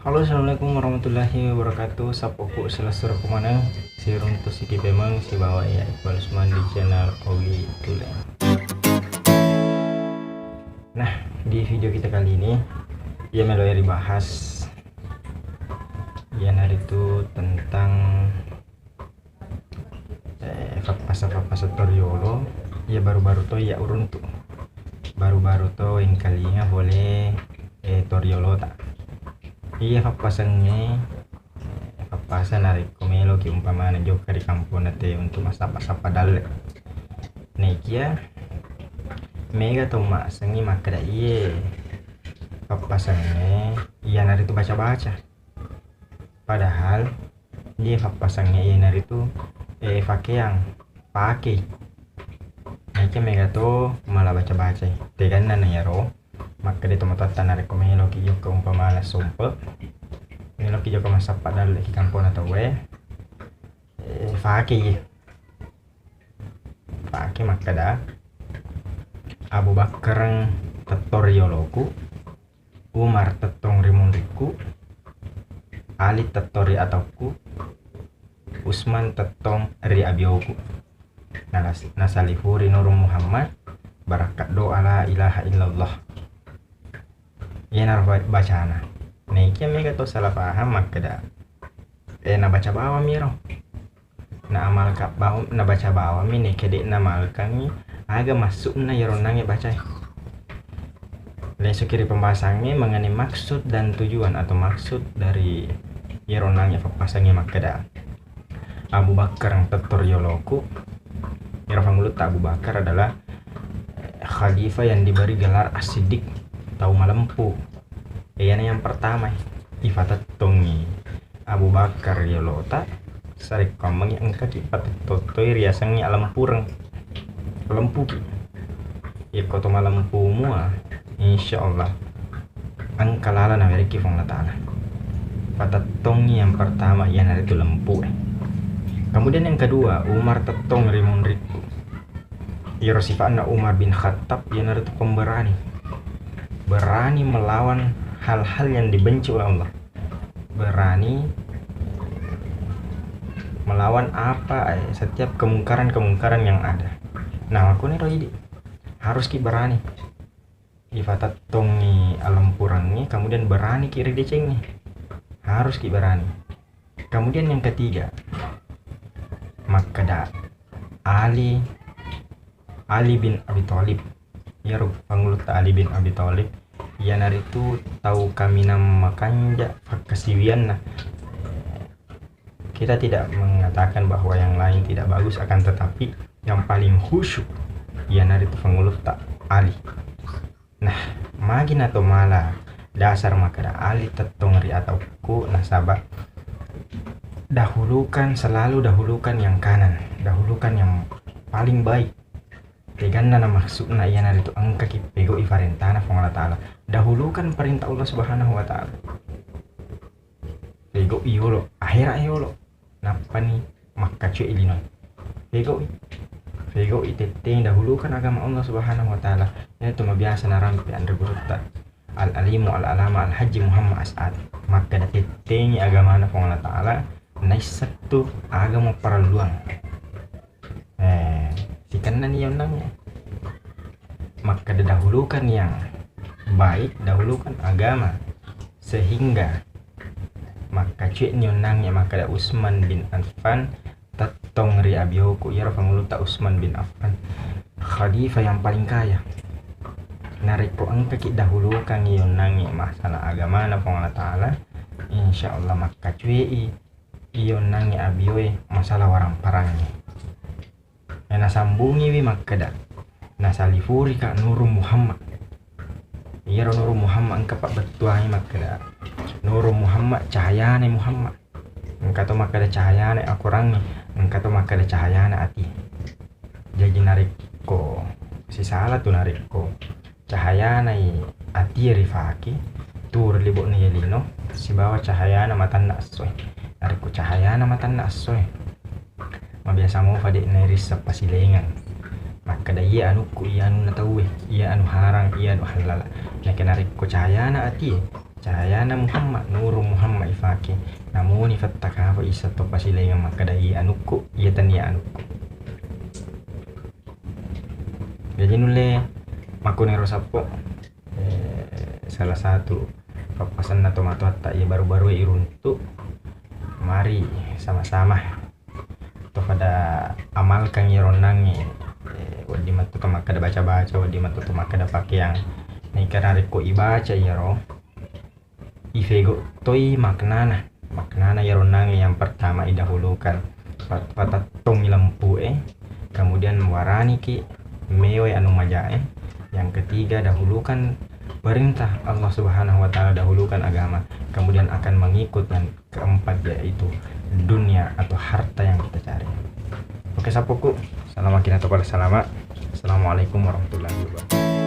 Halo, assalamualaikum warahmatullahi wabarakatuh. Sapoku selasur kumanang si runtuh si kipemang si bawa ya Iqbal Usman di channel Ogi Tulen. Nah, di video kita kali ini ya melo ya dibahas ya hari itu tentang fapasa toriolo ya baru-baru to ya uruntu baru-baru to yang kalinya boleh toriolo tak iya papasannya papasan dari komelo ki umpamana joka di kampung nate untuk masapa-sapa dalle nekia mega to masangi makada iye papasannya iya nari itu baca-baca padahal dia papasannya iya nari itu yang pakai nekia mega to malah baca-baca tegan nana ya ro maka di tempat tanah rekomelo ki joka umpamana sumpel melo ki joka masapa dalle ki kampung atau fakih makada Abu Bakar tetorioloku, Umar tetong rimundiku, Ali tetori atauku, Usman tetong ri abioku. Nasalihuri nur Muhammad barakat doa la ilaha illallah. Ya nar bacana nekia mega to salah paham makada na baca bawa miro na amal ka bawa na baca bawa mi nekia de na malkangi aga masuk na yaronangnya baca lesu kiri pembahasannya mengenai maksud dan tujuan atau maksud dari yaronangnya pembahasannya makada Abu Bakar yang tetorioloku Irfan Abu Bakar adalah khalifah yang diberi gelar As-Siddiq tahu malempu yang pertama ifatat tongi Abu Bakar yolota sarik komeng yang kakipat totoi riasangnya alam pureng lempu ya koto malempu mua insyaallah angkalala na mereki fong ta'ala fatat tongi yang pertama yang ada itu lempu kemudian yang kedua Umar tetong rimun riku Yerosifana Umar bin Khattab yang ada itu pemberani berani melawan hal-hal yang dibenci oleh Allah, berani melawan setiap kemungkaran yang ada. Nah aku nih rohidi harus ki berani ifatat tongi alam purangnya kemudian berani kiri decengnya harus ki berani. Kemudian yang ketiga makada Ali bin Abi Thalib ya pangulut Ali bin Abi Thalib ya nari itu tahu kami nama makanja kesiwian nah kita tidak mengatakan bahwa yang lain tidak bagus akan tetapi yang paling khusyuk ya nari itu pangulut tak Ali nah magin atau malah dasar makada Ali tetong ri atau ku nasabah selalu dahulukan yang kanan dahulukan yang paling baik tegan na maksudna iya nari itu angka kipego ifarentana fong Allah ta'ala dahulukan perintah Allah subhanahu wa ta'ala pego iolo akhirnya iolo napa nih maka cuy ilinoy pego iteteng dahulukan agama Allah subhanahu wa ta'ala itu biasa narampi andre burutta al-alimu al-alama al-haji Muhammad As'ad maka dateteng agama na fong Allah ta'ala naisatu agama paraluang kanan yang namanya maka didahulukan yang baik dahulukan agama sehingga maka cuy nyonangnya maka ada Utsman bin Affan tatong ri abioku ya rafanguluta Utsman bin Affan khalifah yang paling kaya nariko angka ki dahulukan nyonangnya masalah agama na Allah ta'ala insyaallah maka cuy nyonangnya abioe masalah warang parangnya na sambungi wi makada nasalifuri ka nuru Muhammad iya nuru Muhammad angka pak betuahi makada nuru Muhammad cahayane Muhammad angka to makada cahayane akurangi angka to makada cahayane ati jadi nariko si salah tu nariko cahayane ati rifaki tur libok ni yelino si bawa cahayana matan nasoy nariko cahayana matan nasoy mabiasa mo fade na risap pasilengan maka da iya anu ku iya anu natawe iya anu harang iya anu halala na kinarik ko cahaya na ati cahayana Muhammad nuru Muhammad ifake namun ifattaka fa isa to pasilenga makadai anuku iya tania anuku jadi nule makunero sapo salah satu papasan na tomato hatta ya baru-baru iruntu mari sama-sama to pada amalkan ironangi wadi matu to makada baca-baca wadi matu to makada pakai yang naikana reko ibaca yaro ifego toi maknana ironangi yang pertama idahulukan patatong lampu kemudian warani ki mewe anu majae yang ketiga dahulukan perintah Allah Subhanahu wa taala, dahulukan agama, kemudian akan mengikut yang keempat yaitu dunia atau harta yang kita cari. Oke sapoku, salamakina to pala salama. Assalamualaikum warahmatullahi wabarakatuh.